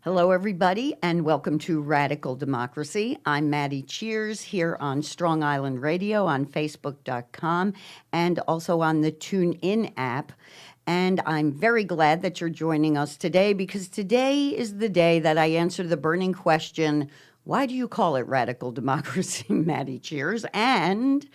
Hello, everybody, and welcome to Radical Democracy. I'm Maddie Cheers here on Strong Island Radio on Facebook.com and also on the TuneIn app. And I'm very glad that you're joining us today because today is the day that I answer the burning question, why do you call it radical democracy, Maddie Cheers? And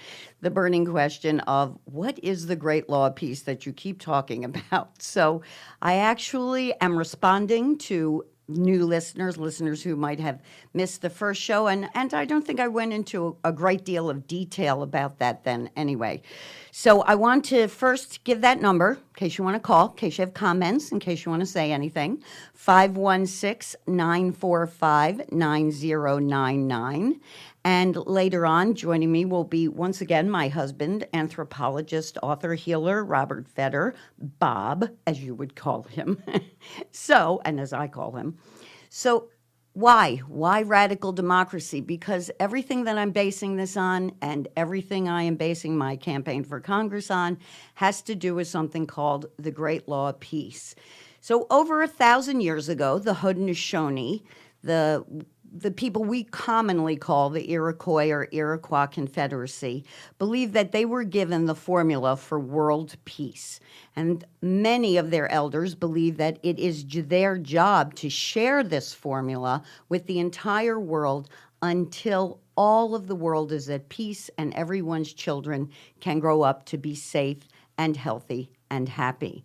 the burning question of what is the great law of peace that you keep talking about? So I actually am responding to new listeners who might have missed the first show, and I don't think I went into a great deal of detail about that then anyway. So I want to first give that number in case you want to call, in case you have comments, in case you want to say anything, 516-945-9099. And later on, joining me will be, once again, my husband, anthropologist, author, healer, Robert Fetter, Bob, as you would call him. So, and as I call him. So, why? Why radical democracy? Because everything that I'm basing this on and everything I am basing my campaign for Congress on has to do with something called the Great Law of Peace. So, over 1,000 years ago, the Haudenosaunee, the people we commonly call the Iroquois or Iroquois Confederacy, believed that they were given the formula for world peace. And many of their elders believe that it is their job to share this formula with the entire world until all of the world is at peace and everyone's children can grow up to be safe and healthy and happy.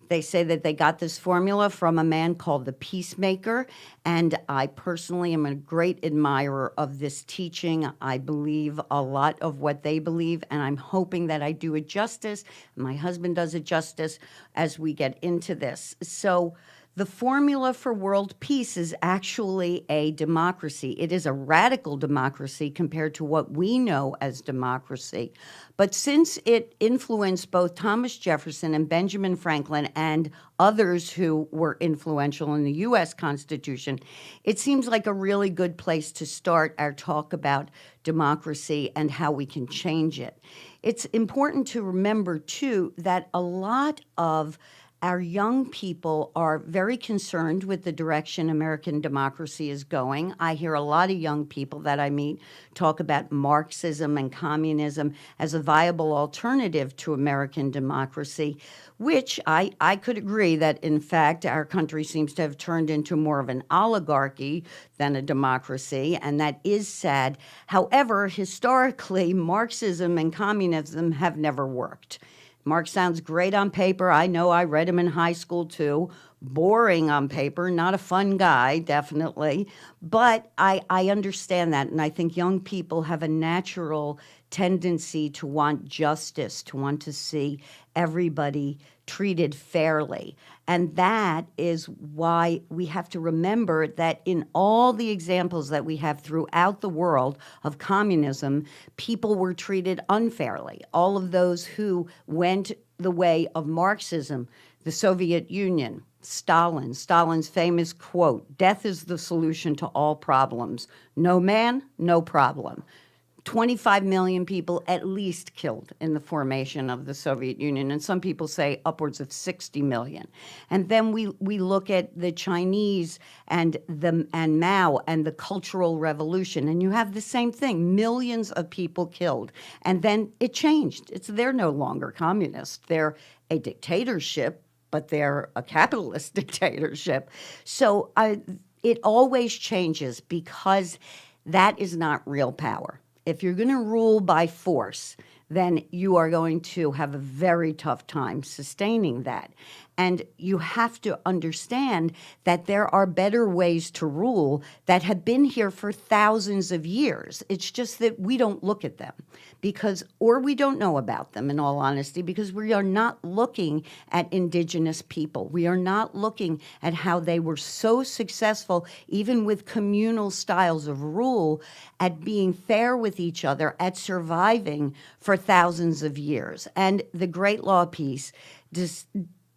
They say that they got this formula from a man called the Peacemaker, and I personally am a great admirer of this teaching. I believe a lot of what they believe, and I'm hoping that I do it justice. My husband does it justice as we get into this. So the formula for world peace is actually a democracy. It is a radical democracy compared to what we know as democracy. But since it influenced both Thomas Jefferson and Benjamin Franklin and others who were influential in the U.S. Constitution, it seems like a really good place to start our talk about democracy and how we can change it. It's important to remember, too, that a lot of our young people are very concerned with the direction American democracy is going. I hear a lot of young people that I meet talk about Marxism and communism as a viable alternative to American democracy, which I could agree that, in fact, our country seems to have turned into more of an oligarchy than a democracy, and that is sad. However, historically, Marxism and communism have never worked. Marx sounds great on paper. I know I read him in high school too. Boring on paper, not a fun guy, definitely. But I understand that, and I think young people have a natural tendency to want justice, to want to see everybody treated fairly. And that is why we have to remember that in all the examples that we have throughout the world of communism, people were treated unfairly. All of those who went the way of Marxism, the Soviet Union, Stalin's famous quote, "Death is the solution to all problems. No man, no problem." 25 million people at least killed in the formation of the Soviet Union, and some people say upwards of 60 million. And then we look at the Chinese and Mao and the Cultural Revolution, and you have the same thing, millions of people killed. And then it changed. They're no longer communist. They're a dictatorship, but they're a capitalist dictatorship. So it always changes because that is not real power. If you're going to rule by force, then you are going to have a very tough time sustaining that. And you have to understand that there are better ways to rule that have been here for thousands of years. It's just that we don't look at them or we don't know about them, in all honesty, because we are not looking at indigenous people. We are not looking at how they were so successful, even with communal styles of rule, at being fair with each other, at surviving for thousands of years. And the Great Law of Peace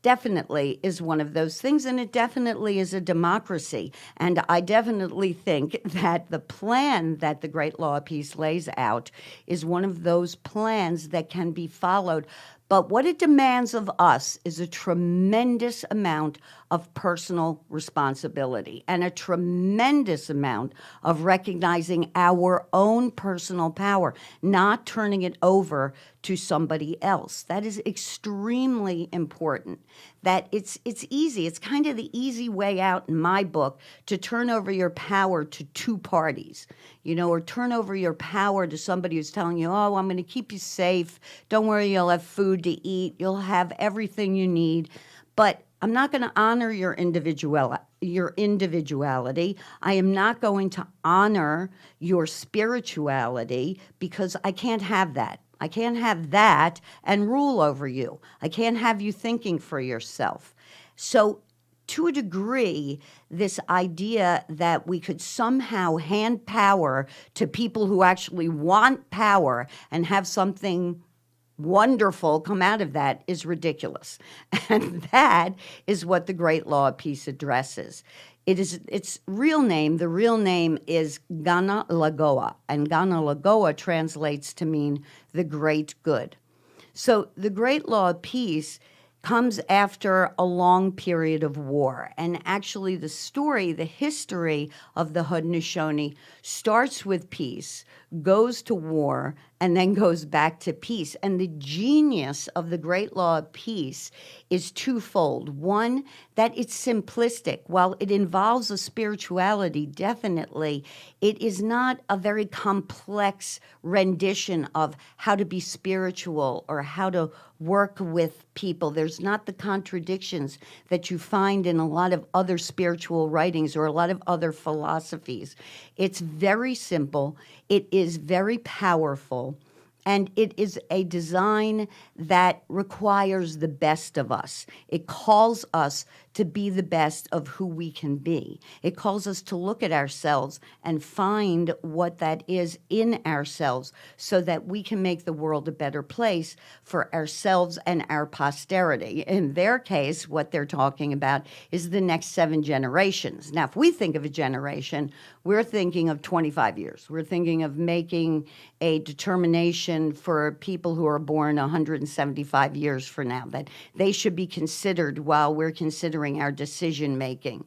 definitely is one of those things, and it definitely is a democracy. And I definitely think that the plan that the Great Law of Peace lays out is one of those plans that can be followed But what it demands of us is a tremendous amount of personal responsibility and a tremendous amount of recognizing our own personal power, not turning it over to somebody else. That is extremely important. That it's easy. It's kind of the easy way out in my book to turn over your power to two parties, or turn over your power to somebody who's telling you, "Oh, I'm going to keep you safe. Don't worry, you'll have food to eat. You'll have everything you need." But I'm not going to honor your individuality. I am not going to honor your spirituality because I can't have that. I can't have that and rule over you. I can't have you thinking for yourself. So, to a degree, this idea that we could somehow hand power to people who actually want power and have something wonderful come out of that is ridiculous. And that is what the Great Law of Peace addresses. The real name is Gana Lagoa, and Gana Lagoa translates to mean the great good. So the Great Law of Peace comes after a long period of war. And actually the history of the Haudenosaunee starts with peace, goes to war, and then goes back to peace. And the genius of the Great Law of Peace is twofold. One, that it's simplistic. While it involves a spirituality, definitely, it is not a very complex rendition of how to be spiritual or how to work with people. There's not the contradictions that you find in a lot of other spiritual writings or a lot of other philosophies. It's very simple. It is very powerful. And it is a design that requires the best of us. It calls us to be the best of who we can be. It calls us to look at ourselves and find what that is in ourselves so that we can make the world a better place for ourselves and our posterity. In their case, what they're talking about is the next 7 generations. Now, if we think of a generation, we're thinking of 25 years. We're thinking of making a determination for people who are born 175 years from now, that they should be considered while we're considering our decision making.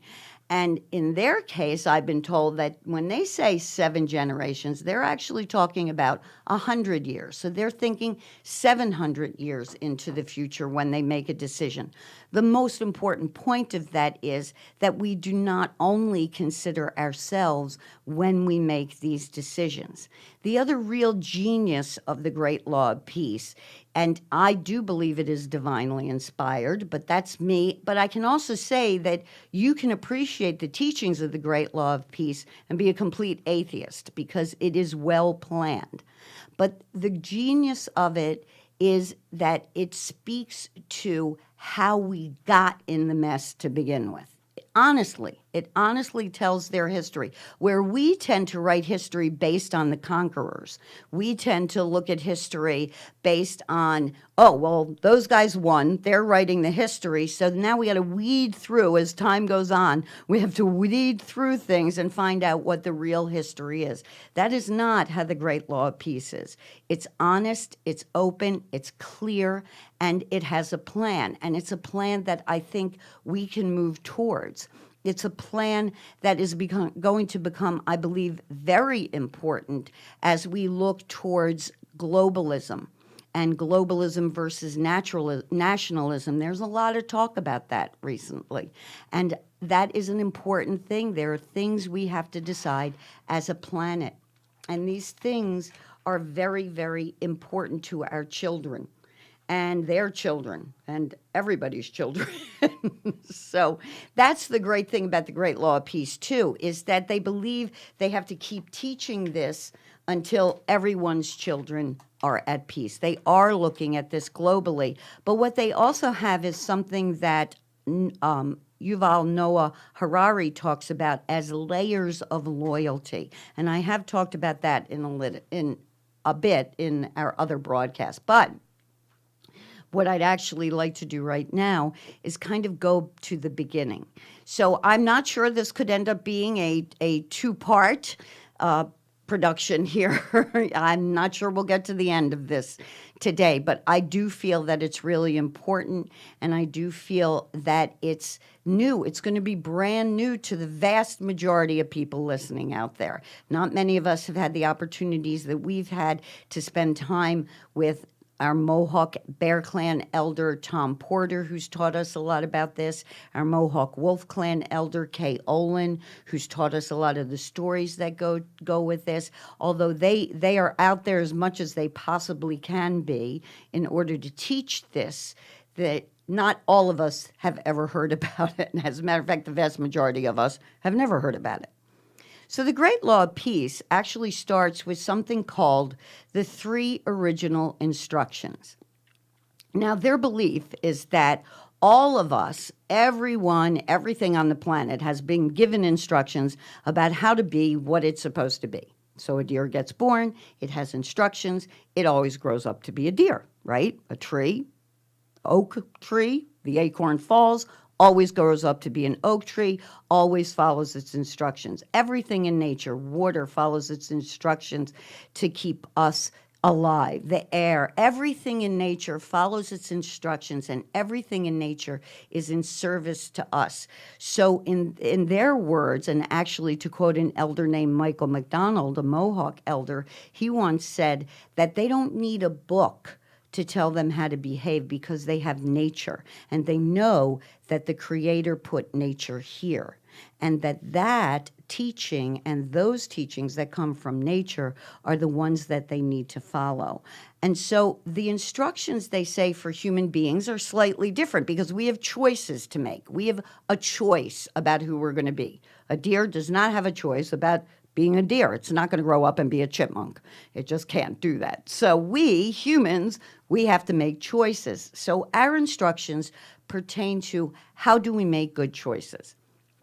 And in their case, I've been told that when they say 7 generations, they're actually talking about 100 years. So they're thinking 700 years into the future when they make a decision. The most important point of that is that we do not only consider ourselves when we make these decisions. The other real genius of the Great Law of Peace, and I do believe it is divinely inspired, but that's me. But I can also say that you can appreciate the teachings of the Great Law of Peace and be a complete atheist because it is well planned. But the genius of it is that it speaks to how we got in the mess to begin with. It honestly tells their history. Where we tend to write history based on the conquerors, we tend to look at history based on, oh, well, those guys won, they're writing the history, so now we got to weed through, as time goes on, we have to weed through things and find out what the real history is. That is not how the Great Law of Peace is. It's honest, it's open, it's clear, and it has a plan. And it's a plan that I think we can move towards. It's a plan that is going to become, I believe, very important as we look towards globalism and globalism versus nationalism. There's a lot of talk about that recently. And that is an important thing. There are things we have to decide as a planet. And these things are very, very important to our children and their children and everybody's children. So that's the great thing about the Great Law of Peace, too, is that they believe they have to keep teaching this until everyone's children are at peace. They are looking at this globally. But what they also have is something that Yuval Noah Harari talks about as layers of loyalty. And I have talked about that in a bit in our other broadcast. But what I'd actually like to do right now is kind of go to the beginning. So I'm not sure this could end up being a two-part production here. I'm not sure we'll get to the end of this today, but I do feel that it's really important, and I do feel that it's new. It's going to be brand new to the vast majority of people listening out there. Not many of us have had the opportunities that we've had to spend time with our Mohawk Bear Clan elder, Tom Porter, who's taught us a lot about this, our Mohawk Wolf Clan elder, Kay Olin, who's taught us a lot of the stories that go with this, although they are out there as much as they possibly can be in order to teach this, that not all of us have ever heard about it. And as a matter of fact, the vast majority of us have never heard about it. So the Great Law of Peace actually starts with something called the three original instructions. Now, their belief is that all of us, everyone, everything on the planet has been given instructions about how to be what it's supposed to be. So a deer gets born, it has instructions, it always grows up to be a deer, right? A tree, oak tree, the acorn falls, always grows up to be an oak tree, always follows its instructions. Everything in nature, water follows its instructions to keep us alive. The air, everything in nature follows its instructions, and everything in nature is in service to us. So in their words, and actually to quote an elder named Michael McDonald, a Mohawk elder, he once said that they don't need a book to tell them how to behave because they have nature, and they know that the Creator put nature here, and that teaching and those teachings that come from nature are the ones that they need to follow. And so the instructions, they say, for human beings are slightly different because we have choices to make. We have a choice about who we're going to be. A deer does not have a choice about being a deer. It's not going to grow up and be a chipmunk. It just can't do that. So we, humans, we have to make choices. So our instructions pertain to how do we make good choices.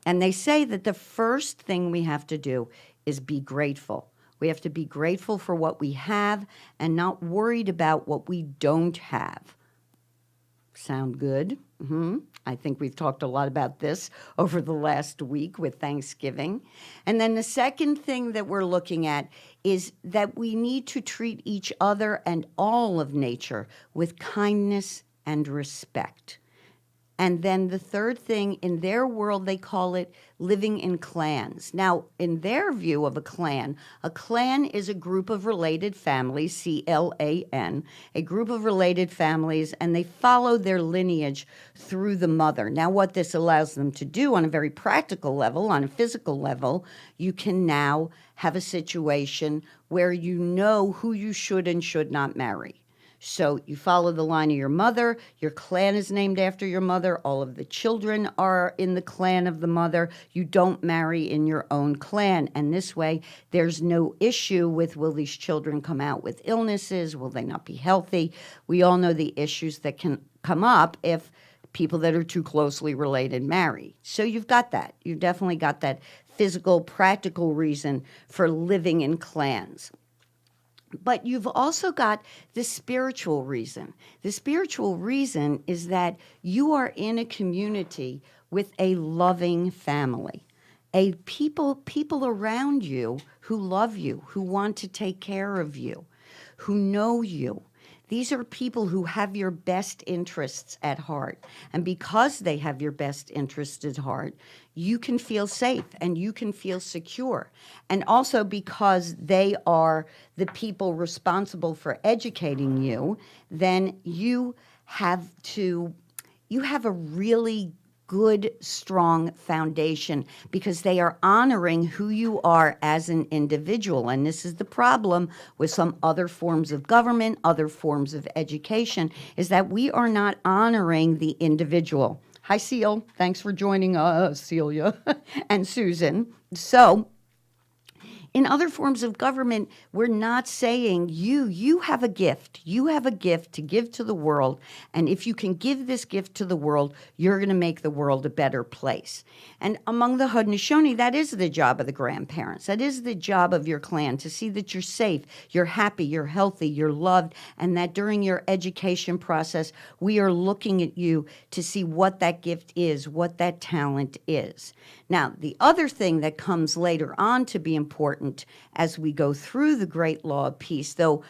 And they say that the first thing we have to do is be grateful. We have to be grateful for what we have and not worried about what we don't have. Sound good? Mm-hmm. I think we've talked a lot about this over the last week with Thanksgiving. And then the second thing that we're looking at is that we need to treat each other and all of nature with kindness and respect. And then the third thing, in their world, they call it living in clans. Now, in their view of a clan is a group of related families, C-L-A-N, a group of related families, and they follow their lineage through the mother. Now, what this allows them to do on a very practical level, on a physical level, you can now have a situation where you know who you should and should not marry. So you follow the line of your mother, your clan is named after your mother, all of the children are in the clan of the mother. You don't marry in your own clan. And this way, there's no issue with will these children come out with illnesses? Will they not be healthy? We all know the issues that can come up if people that are too closely related marry. So you've got that. You've definitely got that physical, practical reason for living in clans. But you've also got the spiritual reason. The spiritual reason is that you are in a community with a loving family, a people around you who love you, who want to take care of you, who know you. These are people who have your best interests at heart. And because they have your best interests at heart, you can feel safe and you can feel secure. And also because they are the people responsible for educating you, then you have a really good, strong foundation because they are honoring who you are as an individual. And this is the problem with some other forms of government, other forms of education, is that we are not honoring the individual. Hi, Seal. Thanks for joining us, Celia and Susan. So, in other forms of government, we're not saying you have a gift. You have a gift to give to the world. And if you can give this gift to the world, you're going to make the world a better place. And among the Haudenosaunee, that is the job of the grandparents. That is the job of your clan, to see that you're safe, you're happy, you're healthy, you're loved, and that during your education process, we are looking at you to see what that gift is, what that talent is. Now, the other thing that comes later on to be important important as we go through the Great Law of Peace, though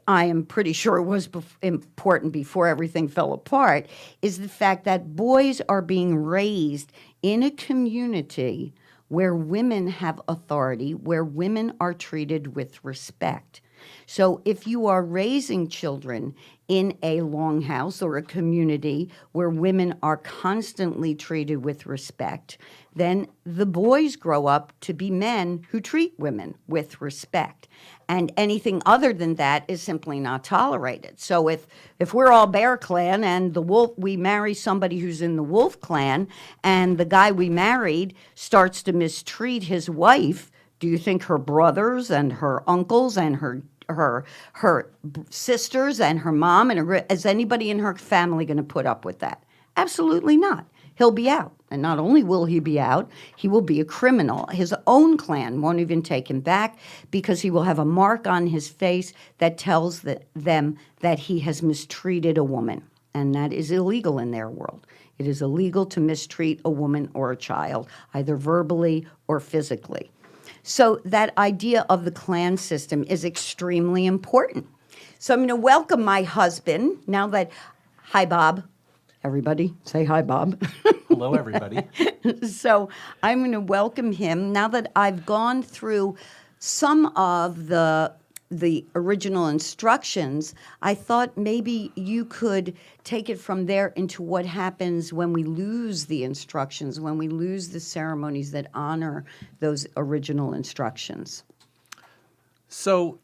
I am pretty sure it was important before everything fell apart, is the fact that boys are being raised in a community where women have authority, where women are treated with respect. So if you are raising children in a longhouse or a community where women are constantly treated with respect, then the boys grow up to be men who treat women with respect. And anything other than that is simply not tolerated. So if we're all Bear Clan and we marry somebody who's in the Wolf Clan, and the guy we married starts to mistreat his wife, do you think her brothers and her uncles and her sisters and her mom is anybody in her family going to put up with that? Absolutely not. He'll be out. And not only will he be out, he will be a criminal. His own clan won't even take him back because he will have a mark on his face that tells them that he has mistreated a woman. And that is illegal in their world. It is illegal to mistreat a woman or a child, either verbally or physically. So that idea of the clan system is extremely important. So I'm going to welcome my husband now that, hi, Bob. Everybody, say hi, Bob. Hello, everybody. So I'm going to welcome him now that I've gone through some of the original instructions. I thought maybe you could take it from there into what happens when we lose the instructions, when we lose the ceremonies that honor those original instructions. So,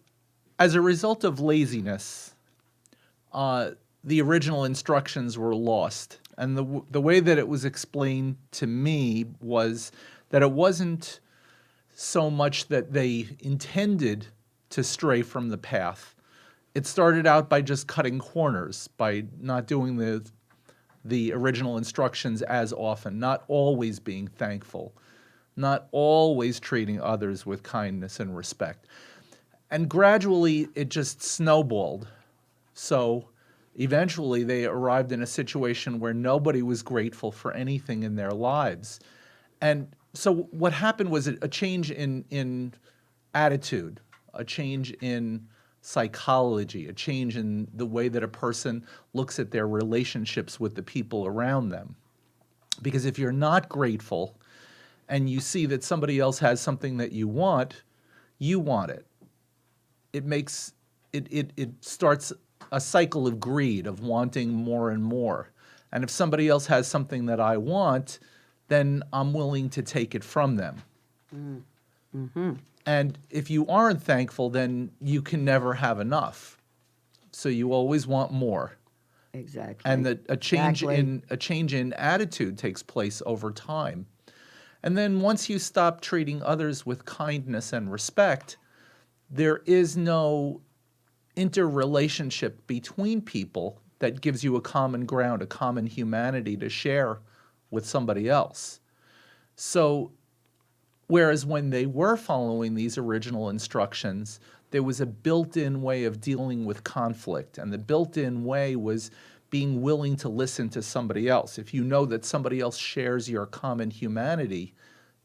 as a result of laziness, the original instructions were lost. And the way that it was explained to me was that it wasn't so much that they intended to stray from the path. It started out by just cutting corners, by not doing the original instructions as often, not always being thankful, not always treating others with kindness and respect. And gradually, it just snowballed. So eventually, they arrived in a situation where nobody was grateful for anything in their lives. And so what happened was a change in attitude, a change in psychology, a change in the way that a person looks at their relationships with the people around them. Because if you're not grateful and you see that somebody else has something that you want it. It starts a cycle of greed, of wanting more and more. And if somebody else has something that I want, then I'm willing to take it from them. Mm-hmm. And if you aren't thankful, then you can never have enough. So you always want more. Exactly. And a change in attitude takes place over time. And then once you stop treating others with kindness and respect, there is no interrelationship between people that gives you a common ground, a common humanity to share with somebody else. So whereas when they were following these original instructions, there was a built-in way of dealing with conflict, and the built-in way was being willing to listen to somebody else. If you know that somebody else shares your common humanity,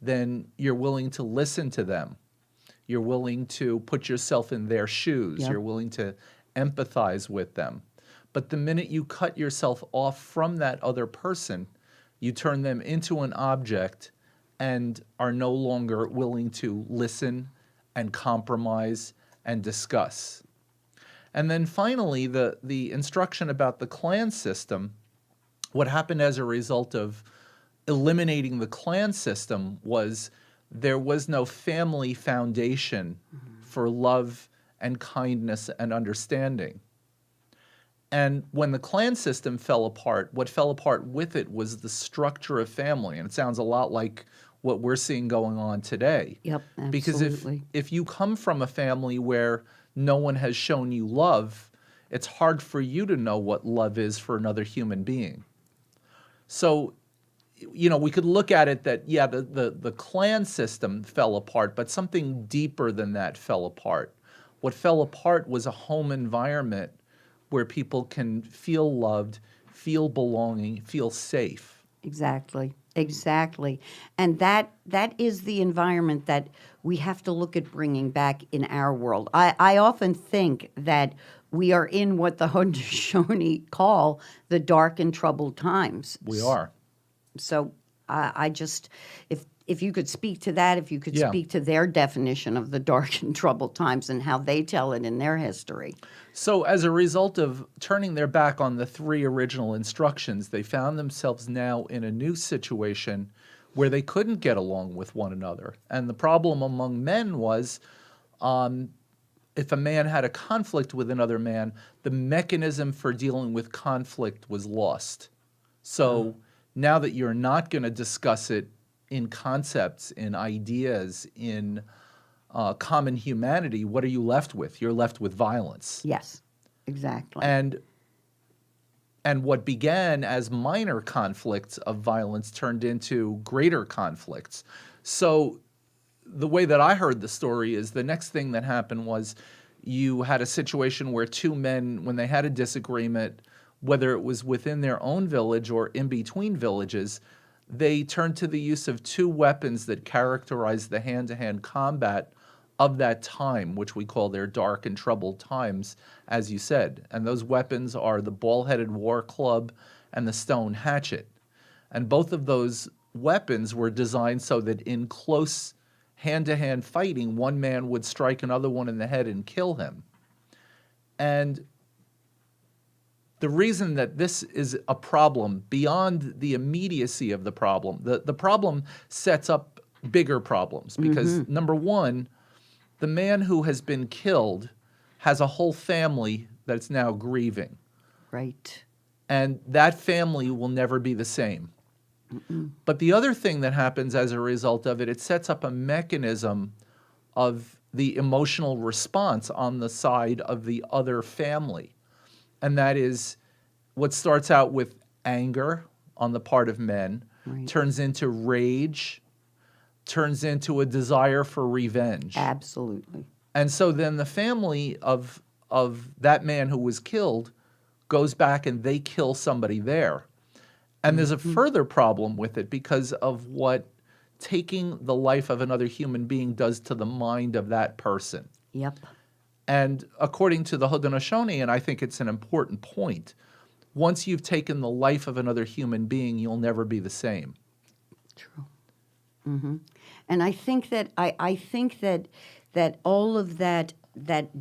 then you're willing to listen to them. You're willing to put yourself in their shoes. Yep. You're willing to empathize with them. But the minute you cut yourself off from that other person, you turn them into an object and are no longer willing to listen and compromise and discuss. And then finally, the instruction about the clan system, what happened as a result of eliminating the clan system was there was no family foundation for love and kindness and understanding. And when the clan system fell apart, what fell apart with it was the structure of family. And it sounds a lot like what we're seeing going on today. Yep, Because absolutely. if you come from a family where no one has shown you love, it's hard for you to know what love is for another human being. So, we could look at it that, yeah, the clan system fell apart, but something deeper than that fell apart. What fell apart was a home environment where people can feel loved, feel belonging, feel safe. Exactly. Exactly. And that is the environment that we have to look at bringing back in our world. I often think that we are in what the Haudenosaunee call the dark and troubled times. We are. So I just, if you could speak to that, if you could Yeah. speak to their definition of the dark and troubled times and how they tell it in their history. So, as a result of turning their back on the three original instructions, they found themselves now in a new situation where they couldn't get along with one another. And the problem among men was if a man had a conflict with another man, the mechanism for dealing with conflict was lost. So, now that you're not going to discuss it in concepts, in ideas, in common humanity, what are you left with? You're left with violence. Yes, exactly. And what began as minor conflicts of violence turned into greater conflicts. So the way that I heard the story is the next thing that happened was you had a situation where two men, when they had a disagreement, whether it was within their own village or in between villages, they turned to the use of two weapons that characterized the hand-to-hand combat of that time, which we call their dark and troubled times, as you said. And those weapons are the ball-headed war club and the stone hatchet. And both of those weapons were designed so that in close hand-to-hand fighting, one man would strike another one in the head and kill him. And the reason that this is a problem beyond the immediacy of the problem, the problem sets up bigger problems because number one, the man who has been killed has a whole family that's now grieving. Right. And that family will never be the same. But the other thing that happens as a result of it, it sets up a mechanism of the emotional response on the side of the other family. And that is what starts out with anger on the part of men, Right. turns into rage, turns into a desire for revenge. Absolutely. And so then the family of that man who was killed goes back and they kill somebody there. And there's a further problem with it because of what taking the life of another human being does to the mind of that person. Yep. And according to the Haudenosaunee, and I think it's an important point, once you've taken the life of another human being, you'll never be the same. True. And I think that I think that all of that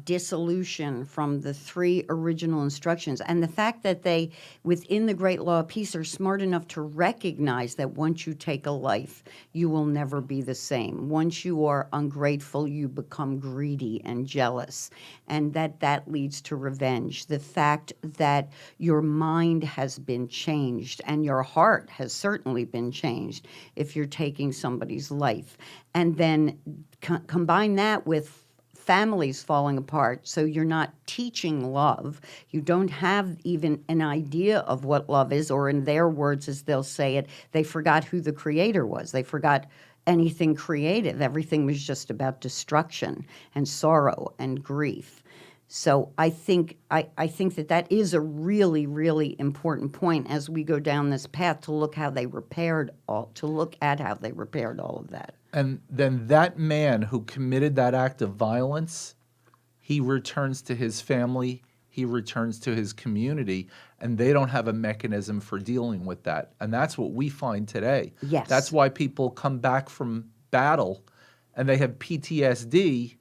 dissolution from the three original instructions and the fact that they within the Great Law of Peace are smart enough to recognize that once you take a life, you will never be the same. Once you are ungrateful, you become greedy and jealous, and that leads to revenge. The fact that your mind has been changed and your heart has certainly been changed if you're taking somebody's life, and then combine that with families falling apart, so you're not teaching love. You don't have even an idea of what love is, or in their words, as they'll say it, they forgot who the creator was. They forgot anything creative. Everything was just about destruction and sorrow and grief. So I think that is a really, really important point as we go down this path to look at how they repaired all of that. And then that man who committed that act of violence, he returns to his family, he returns to his community, and they don't have a mechanism for dealing with that. And that's what we find today. Yes. That's why people come back from battle and they have PTSD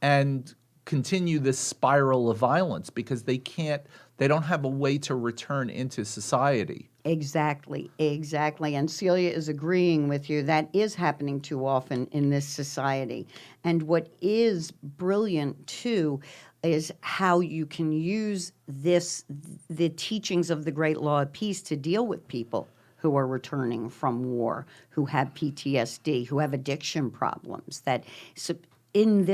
and continue this spiral of violence because they don't have a way to return into society. Exactly. And Celia is agreeing with you. That is happening too often in this society. And what is brilliant, too, is how you can use the teachings of the Great Law of Peace to deal with people who are returning from war, who have PTSD, who have addiction problems. That in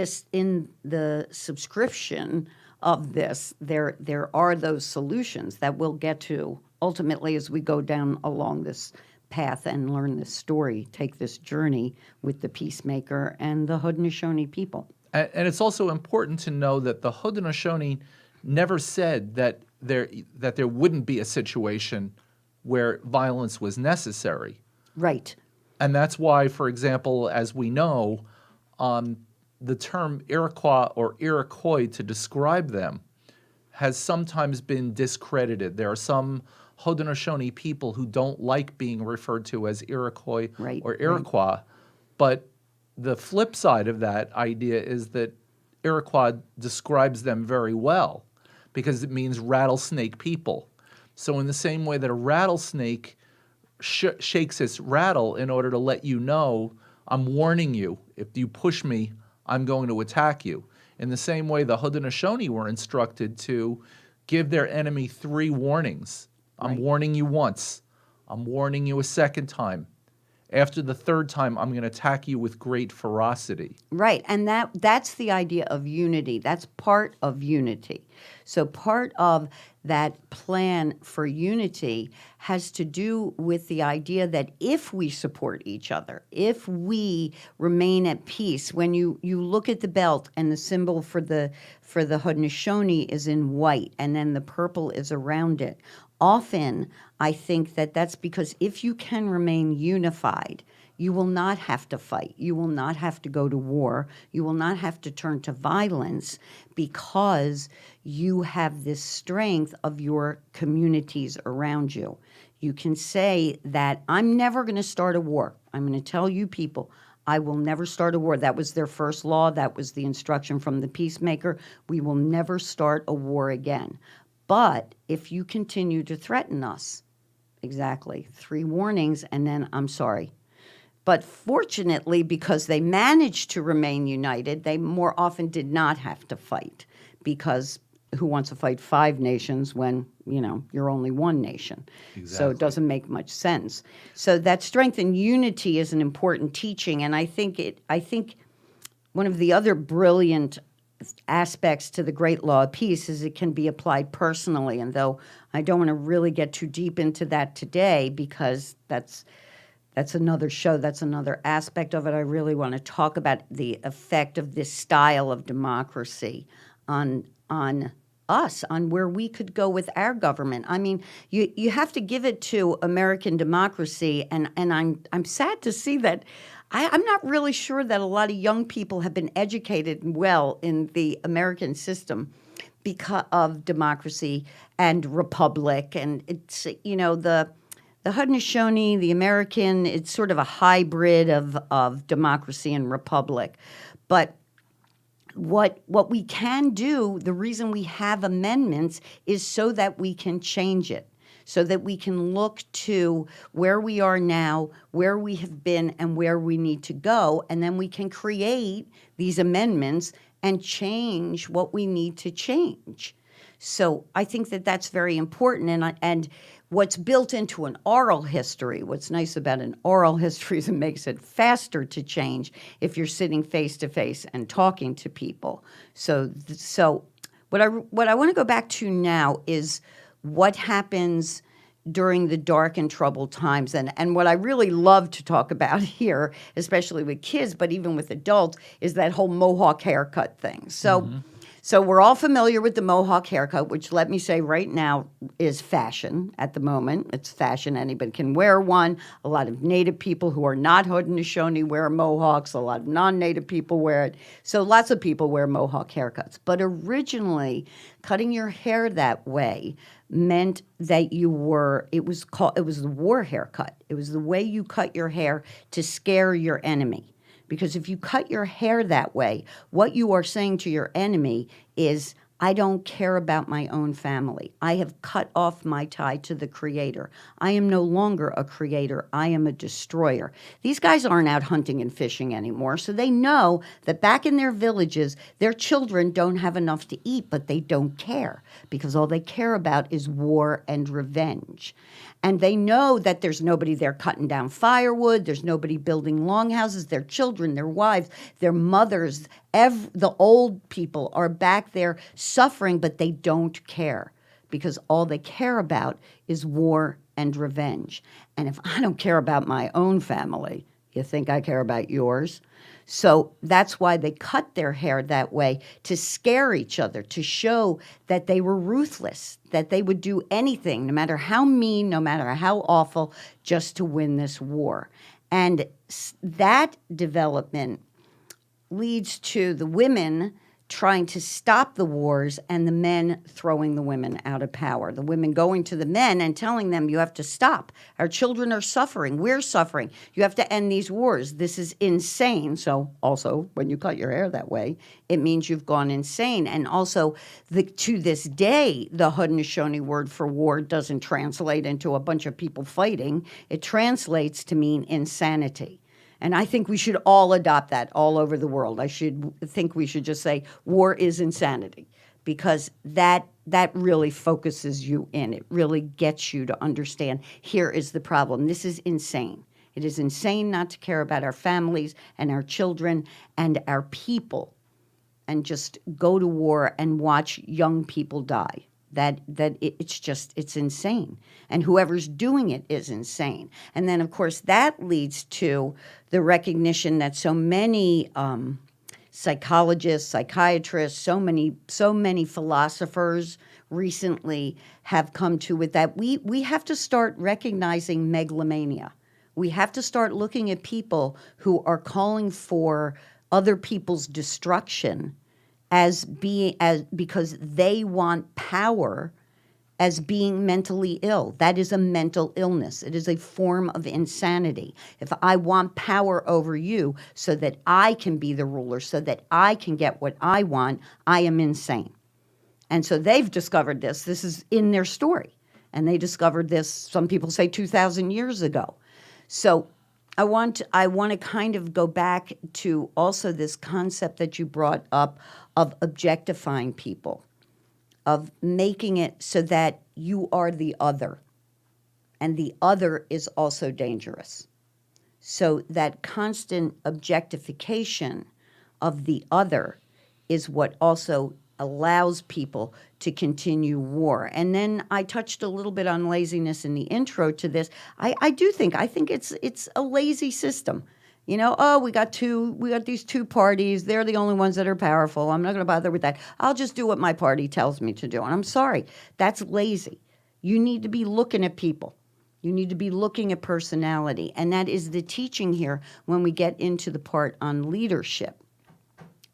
the subscription of this, there are those solutions that we'll get to ultimately as we go down along this path and learn this story, take this journey with the peacemaker and the Haudenosaunee people. And it's also important to know that the Haudenosaunee never said that there wouldn't be a situation where violence was necessary. Right. And that's why, for example, as we know, the term Iroquois or Iroquois to describe them has sometimes been discredited. There are some Haudenosaunee people who don't like being referred to as Iroquois Right, or right. Iroquois, but the flip side of that idea is that Iroquois describes them very well because it means rattlesnake people. So in the same way that a rattlesnake shakes its rattle in order to let you know, I'm warning you, if you push me, I'm going to attack you. In the same way, the Haudenosaunee were instructed to give their enemy 3 warnings. I'm Right. warning you once. I'm warning you a second time. After the 3rd time, I'm going to attack you with great ferocity. Right, and that's the idea of unity. That's part of unity. So part of that plan for unity has to do with the idea that if we support each other, if we remain at peace, when you look at the belt and the symbol for the Haudenosaunee is in white and then the purple is around it, often I think that that's because if you can remain unified, you will not have to fight. You will not have to go to war. You will not have to turn to violence because you have this strength of your communities around you. You can say that I'm never going to start a war. I'm going to tell you people, I will never start a war. That was their first law. That was the instruction from the peacemaker. We will never start a war again. But if you continue to threaten us, exactly, 3 warnings, and then I'm sorry. But fortunately, because they managed to remain united, they more often did not have to fight, because who wants to fight 5 nations when, you're only one nation? So Exactly. it doesn't make much sense. So that strength and unity is an important teaching, and I think one of the other brilliant aspects to the Great Law of Peace is it can be applied personally. And though I don't want to really get too deep into that today because that's another show, that's another aspect of it, I really want to talk about the effect of this style of democracy on us, on where we could go with our government. I mean, you have to give it to American democracy, and I'm sad to see that I'm not really sure that a lot of young people have been educated well in the American system because of democracy and republic. And it's, the Haudenosaunee, the American, it's sort of a hybrid of democracy and republic. But what we can do, the reason we have amendments is so that we can change it, so that we can look to where we are now, where we have been, and where we need to go, and then we can create these amendments and change what we need to change. So I think that that's very important, and what's built into an oral history, what's nice about an oral history is it makes it faster to change if you're sitting face to face and talking to people. So what I want to go back to now is what happens during the dark and troubled times. And what I really love to talk about here, especially with kids, but even with adults, is that whole Mohawk haircut thing. So we're all familiar with the Mohawk haircut, which, let me say right now, is fashion at the moment. It's fashion. Anybody can wear one. A lot of Native people who are not Haudenosaunee wear Mohawks. A lot of non-Native people wear it. So lots of people wear Mohawk haircuts. But originally, cutting your hair that way meant that it was the war haircut. It was the way you cut your hair to scare your enemy. Because if you cut your hair that way, what you are saying to your enemy is, I don't care about my own family. I have cut off my tie to the Creator. I am no longer a creator. I am a destroyer. These guys aren't out hunting and fishing anymore, so they know that back in their villages, their children don't have enough to eat, but they don't care because all they care about is war and revenge. And they know that there's nobody there cutting down firewood. There's nobody building longhouses. Their children, their wives, their mothers, the old people are back there suffering, but they don't care because all they care about is war and revenge. And if I don't care about my own family, You think I care about yours? So that's why they cut their hair that way, to scare each other, to show that they were ruthless, that they would do anything, no matter how mean, no matter how awful, just to win this war. And that development leads to the women trying to stop the wars and the men throwing the women out of power. The women going to the men and telling them, you have to stop. Our children are suffering. We're suffering. You have to end these wars. This is insane. So also, when you cut your hair that way, it means you've gone insane. And also, to this day, the Haudenosaunee word for war doesn't translate into a bunch of people fighting. It translates to mean insanity. And I think we should all adopt that all over the world. I think we should just say war is insanity, because that really focuses you in. It really gets you to understand, here is the problem. This is insane. It is insane not to care about our families and our children and our people, and just go to war and watch young people die. It's insane. And whoever's doing it is insane. And then, of course, that leads to the recognition that so many psychologists, psychiatrists, so many philosophers recently have come to with that. We have to start recognizing megalomania. We have to start looking at people who are calling for other people's destruction because they want power, as being mentally ill. That is a mental illness. It is a form of insanity. If I want power over you so that I can be the ruler, so that I can get what I want, I am insane. And so they've discovered this. This is in their story. And they discovered this, some people say 2,000 years ago. So I want to kind of go back to also this concept that you brought up of objectifying people, of making it so that you are the other, and the other is also dangerous. So that constant objectification of the other is what also allows people to continue war. And then I touched a little bit on laziness in the intro to this. I think it's a lazy system. You know, we got these two parties. They're the only ones that are powerful. I'm not going to bother with that. I'll just do what my party tells me to do. And I'm sorry, that's lazy. You need to be looking at people. You need to be looking at personality. And that is the teaching here when we get into the part on leadership.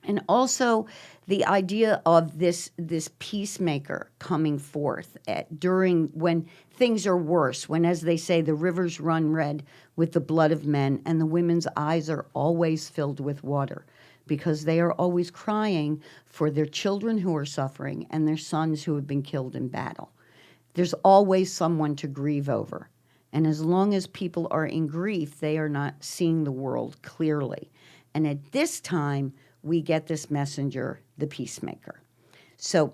And also the idea of this peacemaker coming forth during when things are worse, when, as they say, the rivers run red with the blood of men, and the women's eyes are always filled with water, because they are always crying for their children who are suffering and their sons who have been killed in battle. There's always someone to grieve over. And as long as people are in grief, they are not seeing the world clearly. And at this time, we get this messenger, the peacemaker. So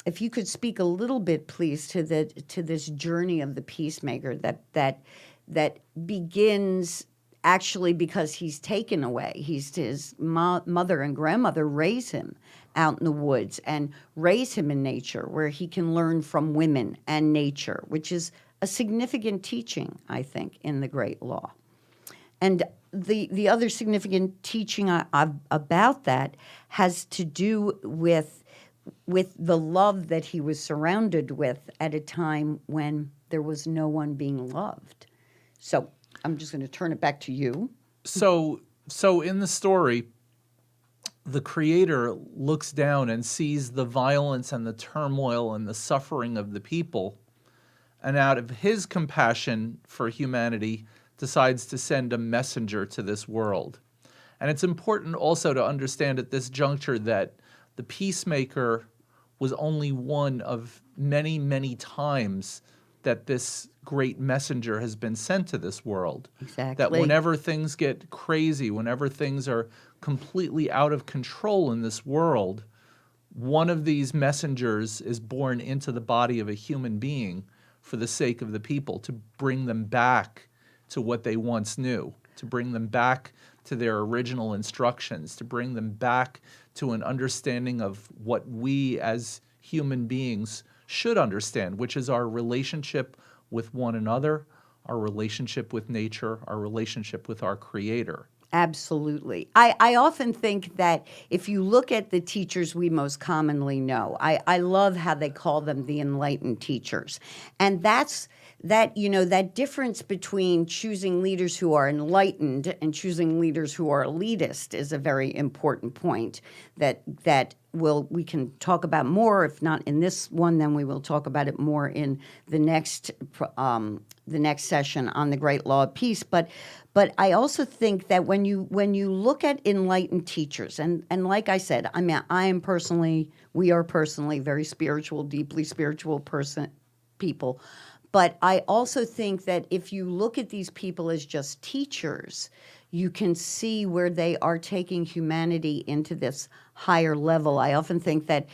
if you could speak a little bit, please, to this journey of the peacemaker that begins actually because he's taken away. His mother and grandmother raise him out in the woods and raise him in nature, where he can learn from women and nature, which is a significant teaching, I think, in the Great Law. And the other significant teaching about that has to do with the love that he was surrounded with at a time when there was no one being loved. So I'm just going to turn it back to you. So in the story, the creator looks down and sees the violence and the turmoil and the suffering of the people, and out of his compassion for humanity, decides to send a messenger to this world. And it's important also to understand at this juncture that the peacemaker was only one of many, many times that this great messenger has been sent to this world. Exactly. That whenever things get crazy, whenever things are completely out of control in this world, one of these messengers is born into the body of a human being for the sake of the people, to bring them back to what they once knew, to bring them back to their original instructions, to bring them back to an understanding of what we as human beings should understand, which is our relationship with one another, our relationship with nature, our relationship with our Creator. Absolutely. I often think that if you look at the teachers we most commonly know, I love how they call them the enlightened teachers. And that's that difference between choosing leaders who are enlightened and choosing leaders who are elitist is a very important point that we can talk about more. If not in this one, then we will talk about it more in the next session on the Great Law of Peace. But I also think that when you look at enlightened teachers, and like I said, I mean, we are personally very spiritual, deeply spiritual people. But I also think that if you look at these people as just teachers, you can see where they are taking humanity into this higher level. I often think that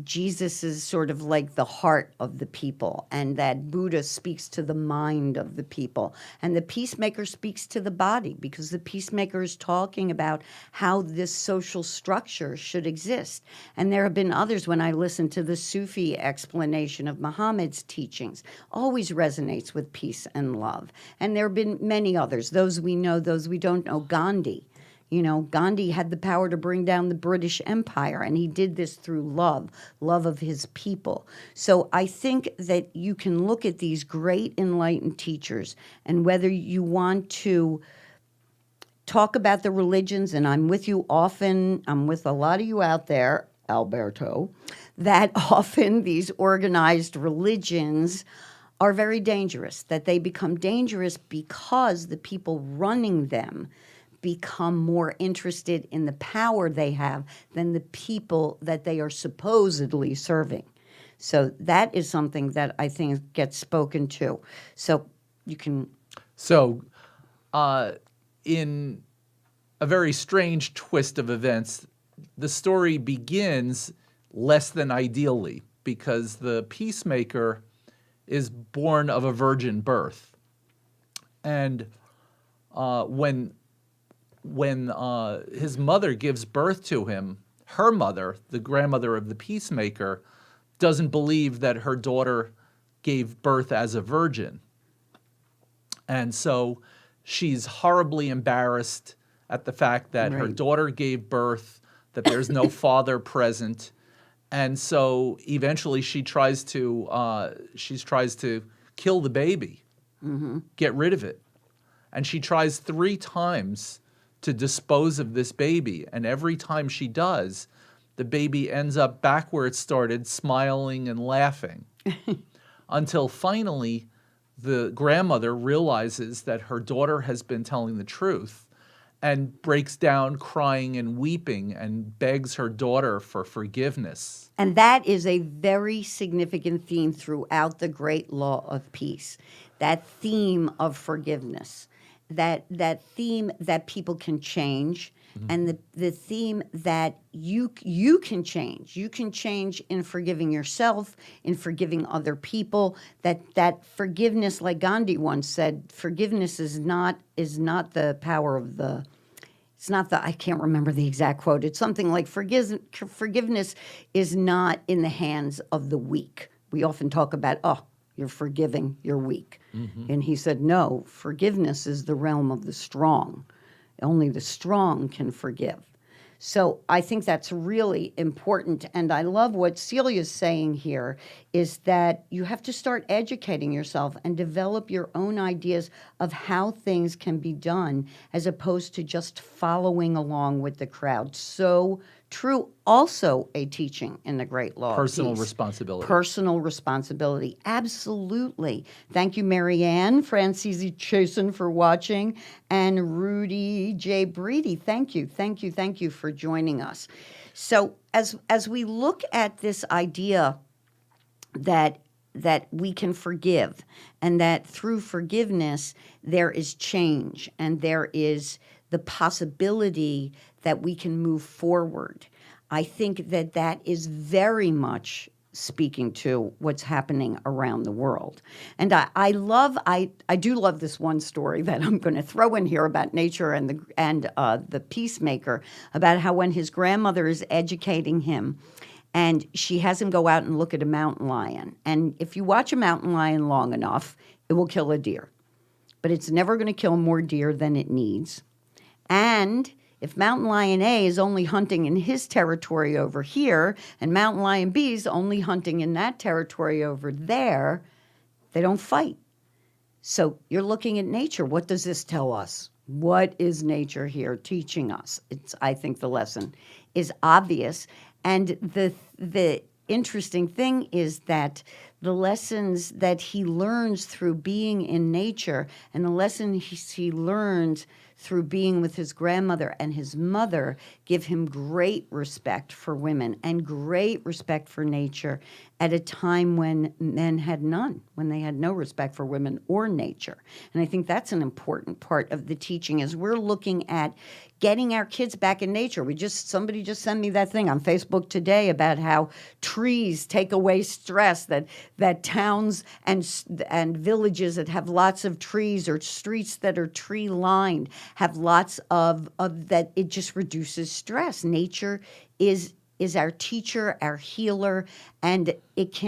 Jesus is sort of like the heart of the people, and that Buddha speaks to the mind of the people, and the peacemaker speaks to the body, because the peacemaker is talking about how this social structure should exist. And there have been others, when I listen to the Sufi explanation of Muhammad's teachings, always resonates with peace and love. And there have been many others, those we know, those we don't know. Gandhi had the power to bring down the British Empire, and he did this through love of his people. So I think that you can look at these great enlightened teachers, and whether you want to talk about the religions, and I'm with you often, I'm with a lot of you out there, Alberto, that often these organized religions are very dangerous, that they become dangerous because the people running them become more interested in the power they have than the people that they are supposedly serving. So that is something that I think gets spoken to. So you can... So in a very strange twist of events, the story begins less than ideally, because the peacemaker is born of a virgin birth. And when his mother gives birth to him, her mother, the grandmother of the peacemaker, doesn't believe that her daughter gave birth as a virgin. And so she's horribly embarrassed at the fact that her daughter gave birth, that there's no father present. And so eventually she tries to kill the baby, get rid of it. And she tries 3 times to dispose of this baby. And every time she does, the baby ends up back where it started, smiling and laughing. Until finally, the grandmother realizes that her daughter has been telling the truth and breaks down crying and weeping and begs her daughter for forgiveness. And that is a very significant theme throughout the Great Law of Peace, that theme of forgiveness. That theme that people can change, and the theme that you can change. You can change in forgiving yourself, in forgiving other people. That forgiveness, like Gandhi once said, forgiveness is not the power of the. It's not the. I can't remember the exact quote. It's something like forgiveness is not in the hands of the weak. We often talk about, you're forgiving, you're weak. And he said, no, forgiveness is the realm of the strong. Only the strong can forgive. So I think that's really important. And I love what Celia's saying here, is that you have to start educating yourself and develop your own ideas of how things can be done, as opposed to just following along with the crowd. So true, also a teaching in the Great Law of Personal Peace. responsibility. Personal responsibility, absolutely. Thank you, Marianne, Francisi Chasen for watching, and Rudy J. Breedy. Thank you for joining us. So as we look at this idea that we can forgive, and that through forgiveness there is change, and there is the possibility that we can move forward. I think that is very much speaking to what's happening around the world. And I do love this one story that I'm going to throw in here about nature and the peacemaker, about how when his grandmother is educating him, and she has him go out and look at a mountain lion. And if you watch a mountain lion long enough, it will kill a deer. But it's never going to kill more deer than it needs. And if mountain lion A is only hunting in his territory over here, and mountain lion B is only hunting in that territory over there, they don't fight. So you're looking at nature. What does this tell us? What is nature here teaching us? I think the lesson is obvious. And the interesting thing is that the lessons that he learns through being in nature and the lessons he learns through being with his grandmother and his mother give him great respect for women and great respect for nature at a time when men had none, when they had no respect for women or nature. And I think that's an important part of the teaching as we're looking at getting our kids back in nature. Somebody just sent me that thing on Facebook today about how trees take away stress, that towns and villages that have lots of trees or streets that are tree lined have lots of that. It just reduces stress. Nature is our teacher, our healer, and it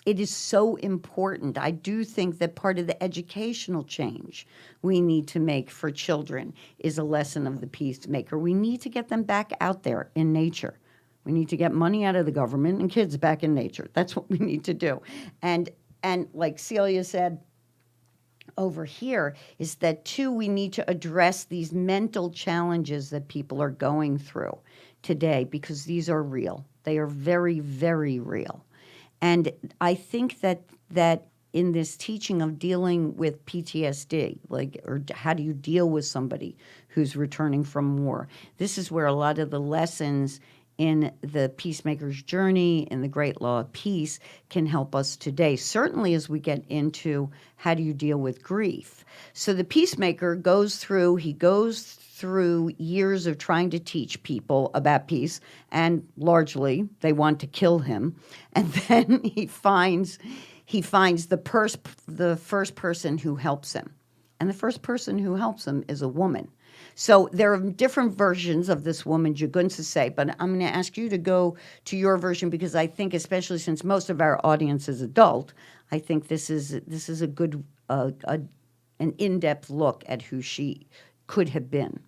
is so important. I do think that part of the educational change we need to make for children is a lesson of the peacemaker. We need to get them back out there in nature. We need to get money out of the government and kids back in nature. That's what we need to do. And like Celia said over here, is that too, we need to address these mental challenges that people are going through today, because these are real. They are very, very real. And I think that in this teaching of dealing with PTSD, or how do you deal with somebody who's returning from war, this is where a lot of the lessons in the Peacemaker's Journey, in the Great Law of Peace, can help us today, certainly as we get into how do you deal with grief. So the Peacemaker goes through years of trying to teach people about peace, and largely they want to kill him. And then he finds the first person who helps him. And the first person who helps him is a woman. So there are different versions of this woman, Jugunsase, but I'm going to ask you to go to your version, because I think, especially since most of our audience is adult, I think this is a good an in-depth look at who she could have been.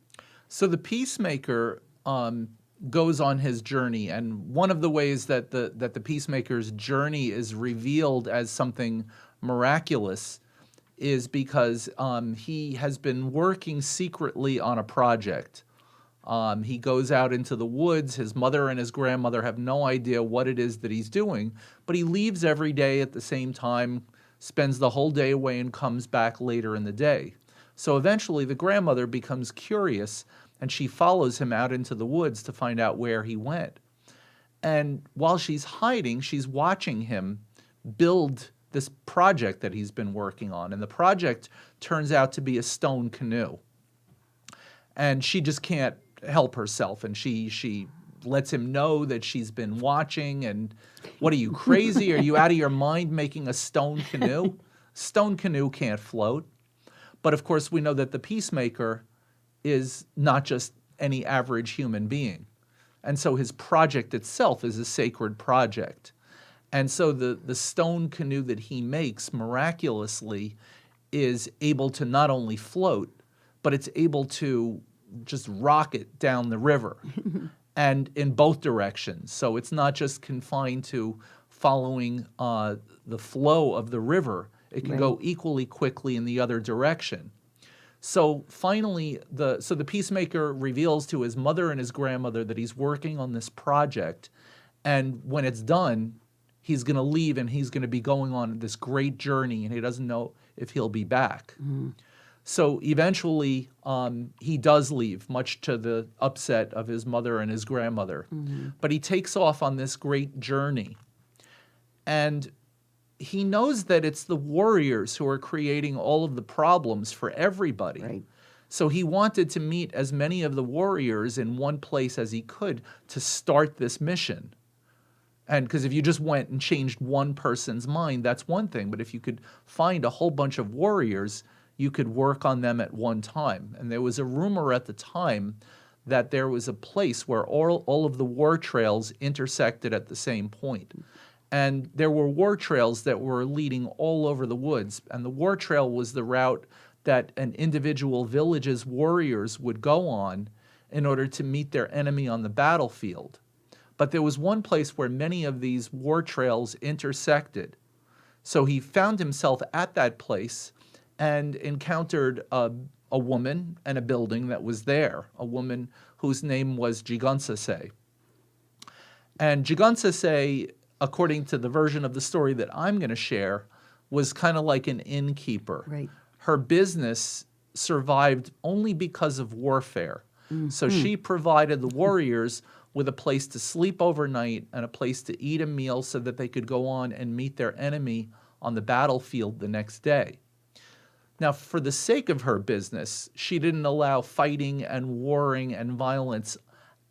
So the Peacemaker goes on his journey, and one of the ways that the Peacemaker's journey is revealed as something miraculous is because he has been working secretly on a project. He goes out into the woods. His mother and his grandmother have no idea what it is that he's doing, but he leaves every day at the same time, spends the whole day away, and comes back later in the day. So eventually the grandmother becomes curious, and she follows him out into the woods to find out where he went. And while she's hiding, she's watching him build this project that he's been working on. And the project turns out to be a stone canoe. And she just can't help herself. And she lets him know that she's been watching. And what are you, crazy? Are you out of your mind making a stone canoe? Stone canoe can't float. But of course, we know that the Peacemaker is not just any average human being. And so his project itself is a sacred project. And so the stone canoe that he makes miraculously is able to not only float, but it's able to just rocket down the river and in both directions. So it's not just confined to following the flow of the river. It can go equally quickly in the other direction. So finally, the Peacemaker reveals to his mother and his grandmother that he's working on this project. And when it's done, he's going to leave, and he's going to be going on this great journey, and he doesn't know if he'll be back. Mm-hmm. So eventually, he does leave, much to the upset of his mother and his grandmother. Mm-hmm. But he takes off on this great journey. And he knows that it's the warriors who are creating all of the problems for everybody. Right. So he wanted to meet as many of the warriors in one place as he could to start this mission. And because if you just went and changed one person's mind, that's one thing. But if you could find a whole bunch of warriors, you could work on them at one time. And there was a rumor at the time that there was a place where all of the war trails intersected at the same point. And there were war trails that were leading all over the woods. And the war trail was the route that an individual village's warriors would go on in order to meet their enemy on the battlefield. But there was one place where many of these war trails intersected. So he found himself at that place and encountered a woman and a building that was there, a woman whose name was Jigunsase. And Jigunsase, according to the version of the story that I'm going to share, was kind of like an innkeeper. Right. Her business survived only because of warfare. So she provided the warriors with a place to sleep overnight and a place to eat a meal so that they could go on and meet their enemy on the battlefield the next day. Now, for the sake of her business, she didn't allow fighting and warring and violence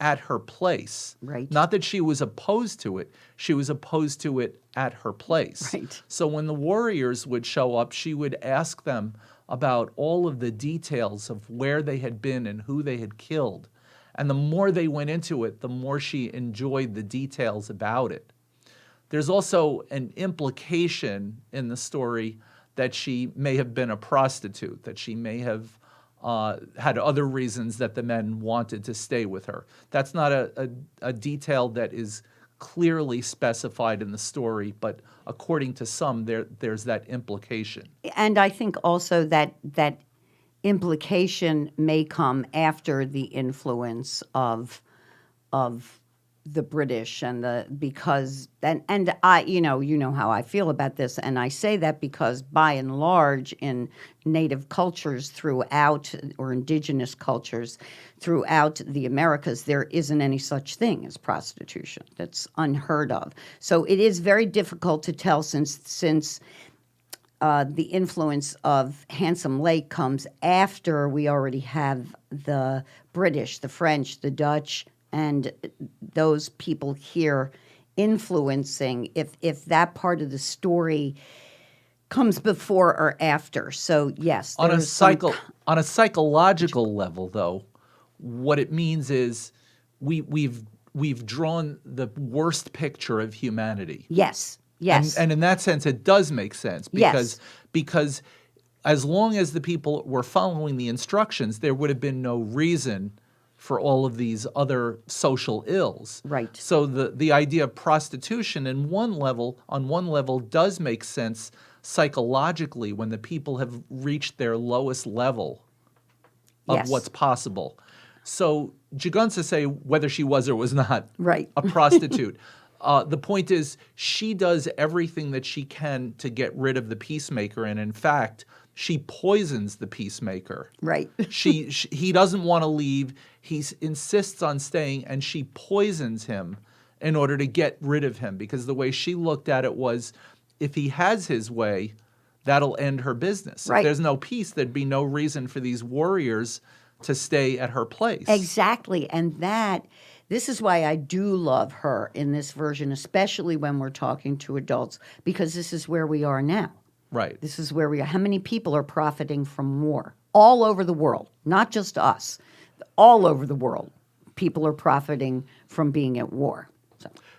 at her place. Right. Not that she was opposed to it, she was opposed to it at her place. Right. So when the warriors would show up, she would ask them about all of the details of where they had been and who they had killed. And the more they went into it, the more she enjoyed the details about it. There's also an implication in the story that she may have been a prostitute, that she may have had other reasons that the men wanted to stay with her. That's not a detail that is clearly specified in the story, but according to some, there's that implication. And I think also that implication may come after the influence of the British because I you know how I feel about this, and I say that because by and large in native cultures throughout, or indigenous cultures throughout the Americas, there isn't any such thing as prostitution. That's unheard of. So it is very difficult to tell since the influence of Handsome Lake comes after we already have the British, the French, the Dutch, and those people here influencing, if that part of the story comes before or after. So yes, On a there's some on a psychological level, though, what it means is we've drawn the worst picture of humanity. yes, yes, And in that sense, it does make sense because as long as the people were following the instructions, there would have been no reason for all of these other social ills. Right. So the idea of prostitution on one level does make sense psychologically when the people have reached their lowest level of Yes. what's possible. So Jigunsase, whether she was or was not Right. a prostitute, the point is she does everything that she can to get rid of the peacemaker, and in fact, she poisons the peacemaker. right. He doesn't want to leave. He insists on staying, and she poisons him in order to get rid of him, because the way she looked at it was, if he has his way, that'll end her business. Right. If there's no peace, there'd be no reason for these warriors to stay at her place. Exactly. And this is why I do love her in this version, especially when we're talking to adults, because this is where we are now. Right. This is where we are. How many people are profiting from war? All over the world, not just us. All over the world, people are profiting from being at war.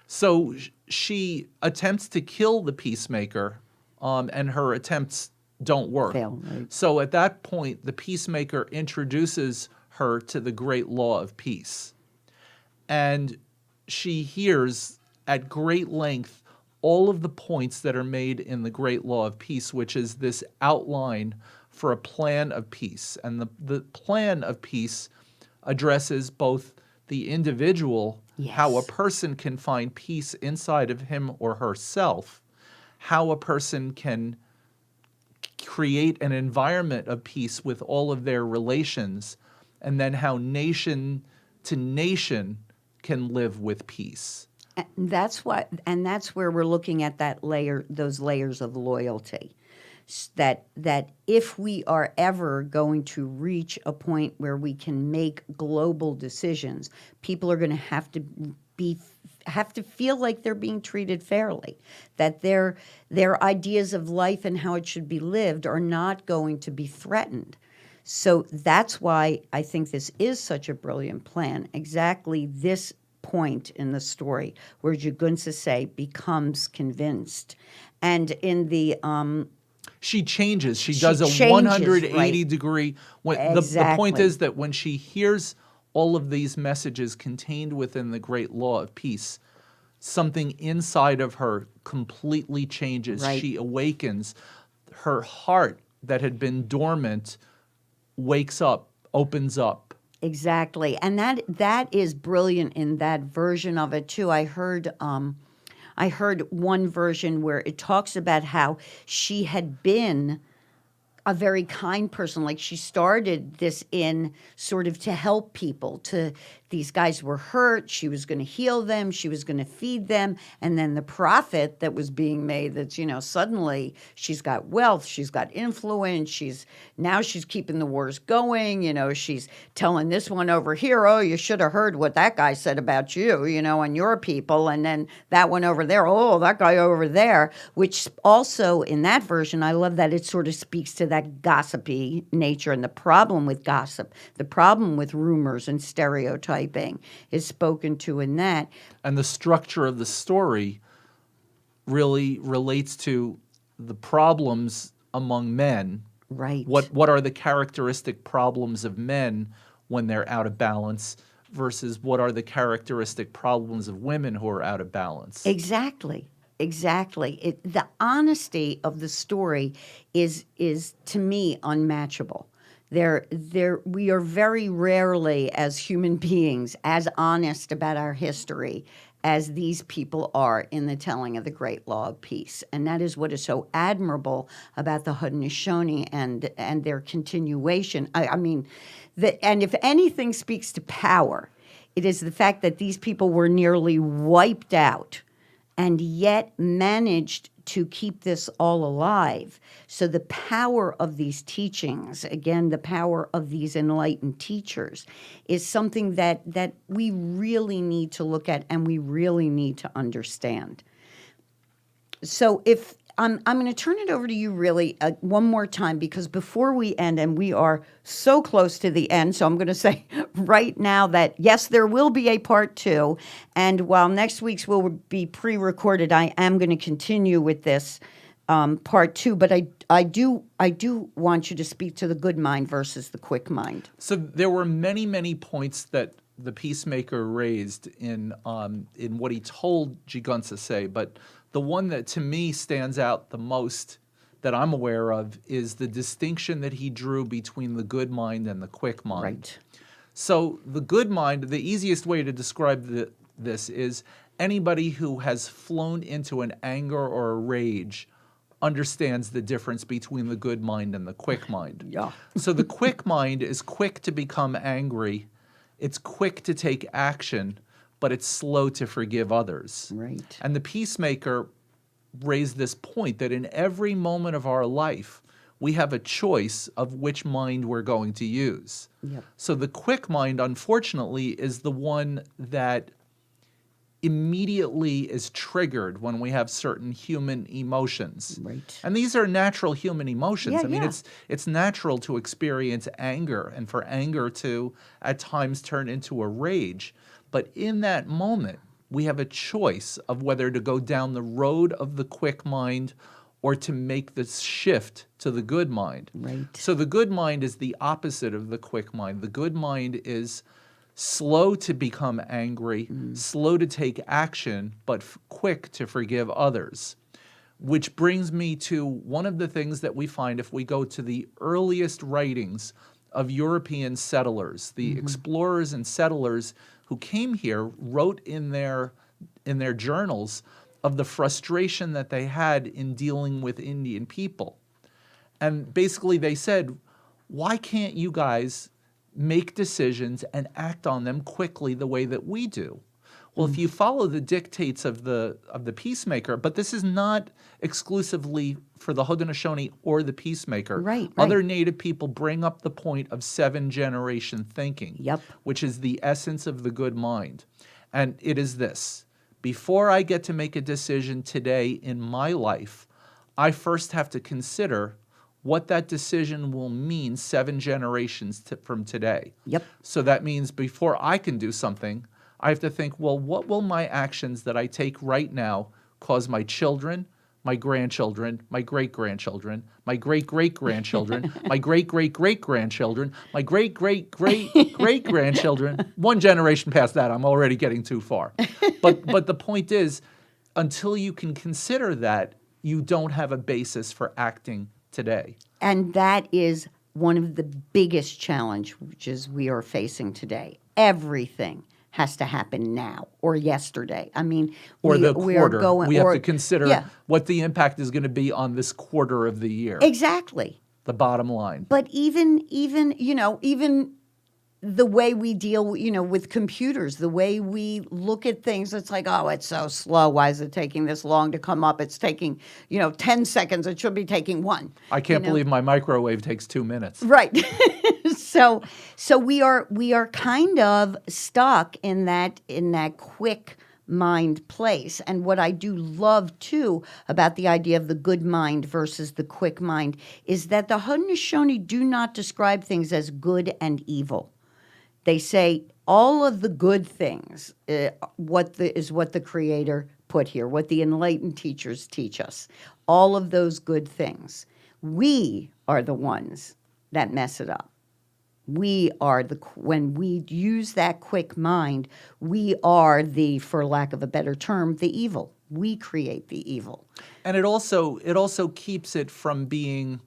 So she attempts to kill the peacemaker, and her attempts don't work. Fail, right. So at that point, the peacemaker introduces her to the great law of peace. And she hears at great length all of the points that are made in the great law of peace, which is this outline for a plan of peace. And the plan of peace addresses both the individual, how a Yes. person can find peace inside of him or herself, how a person can create an environment of peace with all of their relations, and then how nation to nation can live with peace. And that's where we're looking at those layers of loyalty. That if we are ever going to reach a point where we can make global decisions, people are going to have to feel like they're being treated fairly, that their ideas of life and how it should be lived are not going to be threatened. So that's why I think this is such a brilliant plan. Exactly this point in the story where Jugunsase becomes convinced. And in the She changes. She She does a changes, 180 right. degree. The point Exactly. is that when she hears all of these messages contained within the great law of peace, something inside of her completely changes. Right. She awakens. Her heart that had been dormant wakes up, opens up. Exactly, and that is brilliant in that version of it too. I heard one version where it talks about how she had been a very kind person. Like she started this in sort of to help people. To these guys were hurt. She was going to heal them. She was going to feed them. And then the profit that was being made. That's suddenly she's got wealth. She's got influence. She's keeping the wars going. She's telling this one over here, oh, you should have heard what that guy said about you, and your people. And then that one over there, oh, that guy over there. Which also in that version, I love that it sort of speaks to that gossipy nature and the problem with gossip, the problem with rumors and stereotyping is spoken to in that. And the structure of the story really relates to the problems among men. Right. What are the characteristic problems of men when they're out of balance versus what are the characteristic problems of women who are out of balance? Exactly. The honesty of the story is to me unmatchable. We are very rarely as human beings as honest about our history as these people are in the telling of the great law of peace. And that is what is so admirable about the Haudenosaunee and their continuation. And if anything speaks to power, it is the fact that these people were nearly wiped out and yet managed to keep this all alive. So the power of these teachings, again, the power of these enlightened teachers, is something that we really need to look at and we really need to understand. So if I'm going to turn it over to you really one more time, because before we end, and we are so close to the end, so I'm going to say right now that, yes, there will be a part 2. And while next week's will be pre-recorded, I am going to continue with this part 2. But I do want you to speak to the good mind versus the quick mind. So there were many, many points that the peacemaker raised in what he told Jugunsase, but the one that to me stands out the most that I'm aware of is the distinction that he drew between the good mind and the quick mind. Right. So the good mind, the easiest way to describe this is anybody who has flown into an anger or a rage understands the difference between the good mind and the quick mind. Yeah. So the quick mind is quick to become angry. It's quick to take action, but it's slow to forgive others. Right. And the peacemaker raised this point that in every moment of our life, we have a choice of which mind we're going to use. Yep. So the quick mind, unfortunately, is the one that immediately is triggered when we have certain human emotions. Right. And these are natural human emotions. Yeah, I mean, yeah. it's natural to experience anger and for anger to at times turn into a rage. But in that moment, we have a choice of whether to go down the road of the quick mind or to make the shift to the good mind. Right. So the good mind is the opposite of the quick mind. The good mind is slow to become angry, slow to take action, but quick to forgive others. Which brings me to one of the things that we find if we go to the earliest writings of European settlers, the explorers and settlers who came here wrote in their journals of the frustration that they had in dealing with Indian people. And basically they said, why can't you guys make decisions and act on them quickly the way that we do? Well, if you follow the dictates of the peacemaker, but this is not exclusively for the Haudenosaunee or the peacemaker. Right. Other Native people bring up the point of 7-generation thinking, Yep. which is the essence of the good mind. And it is this: before I get to make a decision today in my life, I first have to consider what that decision will mean 7 generations from today. Yep. So that means before I can do something, I have to think, well, what will my actions that I take right now cause my children, my grandchildren, my great-grandchildren, my great-great-grandchildren, my great-great-great-grandchildren, my great-great-great-great-grandchildren. One generation past that, I'm already getting too far. But the point is, until you can consider that, you don't have a basis for acting today. And that is one of the biggest challenges we are facing today. Everything has to happen now or yesterday. I mean, Or the we are quarter. going. We have or- to consider Yeah, what the impact is going to be on this quarter of the year, exactly. the bottom line. But even even the way we deal, with computers, the way we look at things, it's like, oh, it's so slow. Why is it taking this long to come up? It's taking, 10 seconds. It should be taking one. I can't believe my microwave takes 2 minutes. Right. So we are kind of stuck in that quick mind place. And what I do love too about the idea of the good mind versus the quick mind is that the Haudenosaunee do not describe things as good and evil. They say all of the good things, what the Creator put here, what the enlightened teachers teach us, all of those good things. We are the ones that mess it up. When we use that quick mind, we are for lack of a better term, the evil. We create the evil. And it also keeps it from being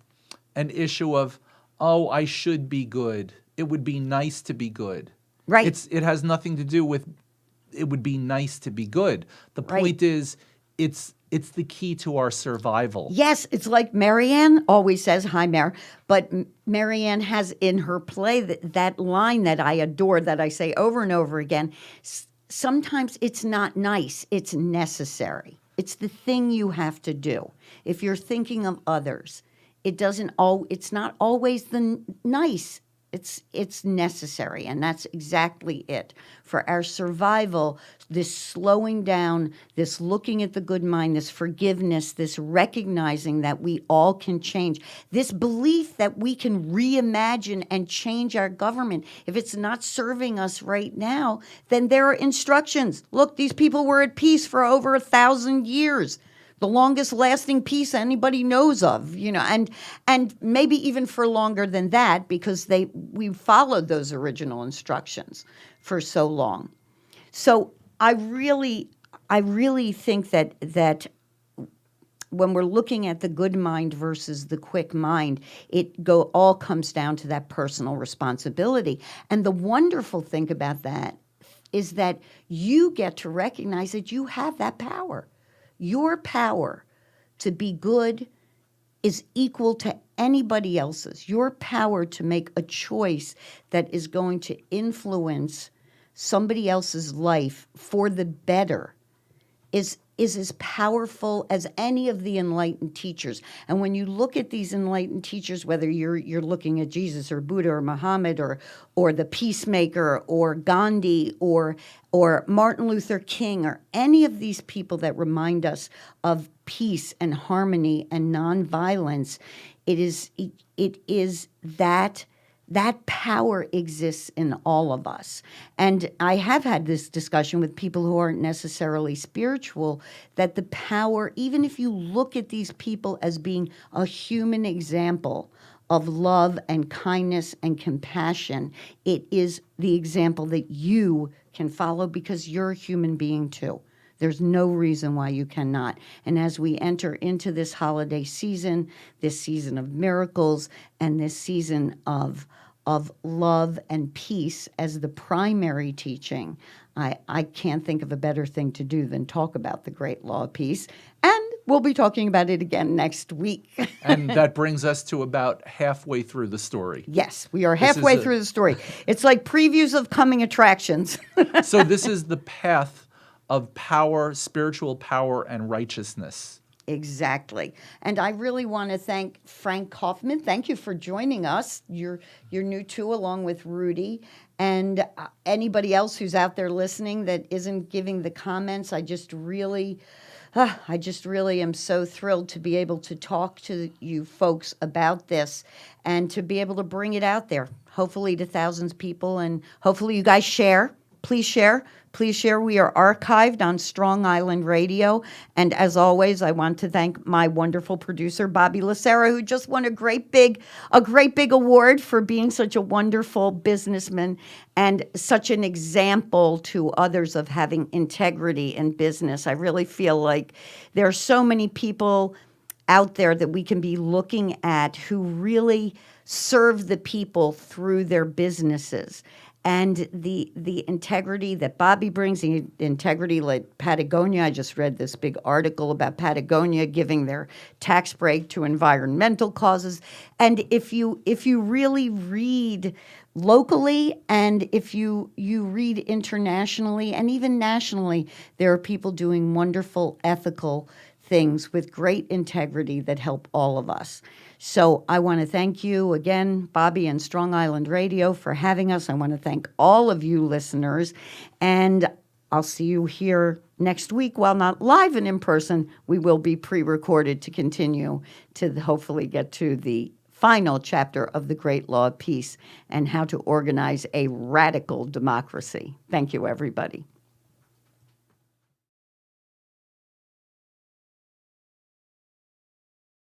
an issue of, oh, I should be good. It would be nice to be good. Right. It has nothing to do with it would be nice to be good. The Right. point is it's the key to our survival. Yes, it's like Marianne always says, hi, Mare, but Marianne has in her play that line that I adore, that I say over and over again. Sometimes it's not nice, it's necessary. It's the thing you have to do. If you're thinking of others, it's not always the nice. It's necessary, and that's exactly it. For our survival, this slowing down, this looking at the good mind, this forgiveness, this recognizing that we all can change, this belief that we can reimagine and change our government. If it's not serving us right now, then there are instructions. Look, these people were at peace for over 1,000 years. The longest lasting peace anybody knows of, and maybe even for longer than that, because we followed those original instructions for so long. So I really think that when we're looking at the good mind versus the quick mind, all comes down to that personal responsibility. And the wonderful thing about that is that you get to recognize that you have that power. Your power to be good is equal to anybody else's. Your power to make a choice that is going to influence somebody else's life for the better is as powerful as any of the enlightened teachers. And when you look at these enlightened teachers, whether you're looking at Jesus or Buddha or Muhammad or the Peacemaker or Gandhi or Martin Luther King or any of these people that remind us of peace and harmony and nonviolence, it is that power exists in all of us. And I have had this discussion with people who aren't necessarily spiritual, that the power, even if you look at these people as being a human example of love and kindness and compassion, it is the example that you can follow because you're a human being too. There's no reason why you cannot. And as we enter into this holiday season, this season of miracles, and this season of love and peace as the primary teaching, I can't think of a better thing to do than talk about the great law of peace. And we'll be talking about it again next week. And that brings us to about halfway through the story. Yes, we are halfway through the story. It's like previews of coming attractions. So this is the path of power, spiritual power, and righteousness. Exactly. And I really want to thank Frank Kaufman. Thank you for joining us. You're new too, along with Rudy. And anybody else who's out there listening that isn't giving the comments, I just really am so thrilled to be able to talk to you folks about this and to be able to bring it out there, hopefully to thousands of people, and hopefully you guys share. please share. Please share. We are archived on Strong Island Radio. And as always, I want to thank my wonderful producer, Bobby Lacera, who just won a great big award for being such a wonderful businessman and such an example to others of having integrity in business. I really feel like there are so many people out there that we can be looking at who really serve the people through their businesses. And the integrity that Bobby brings, the integrity like Patagonia. I just read this big article about Patagonia giving their tax break to environmental causes. And if you really read locally and if you read internationally and even nationally, there are people doing wonderful ethical things with great integrity that help all of us. So I want to thank you again, Bobby and Strong Island Radio, for having us. I want to thank all of you listeners, and I'll see you here next week. While not live and in person, we will be pre-recorded to continue to hopefully get to the final chapter of the Great Law of Peace and how to organize a radical democracy. Thank you, everybody.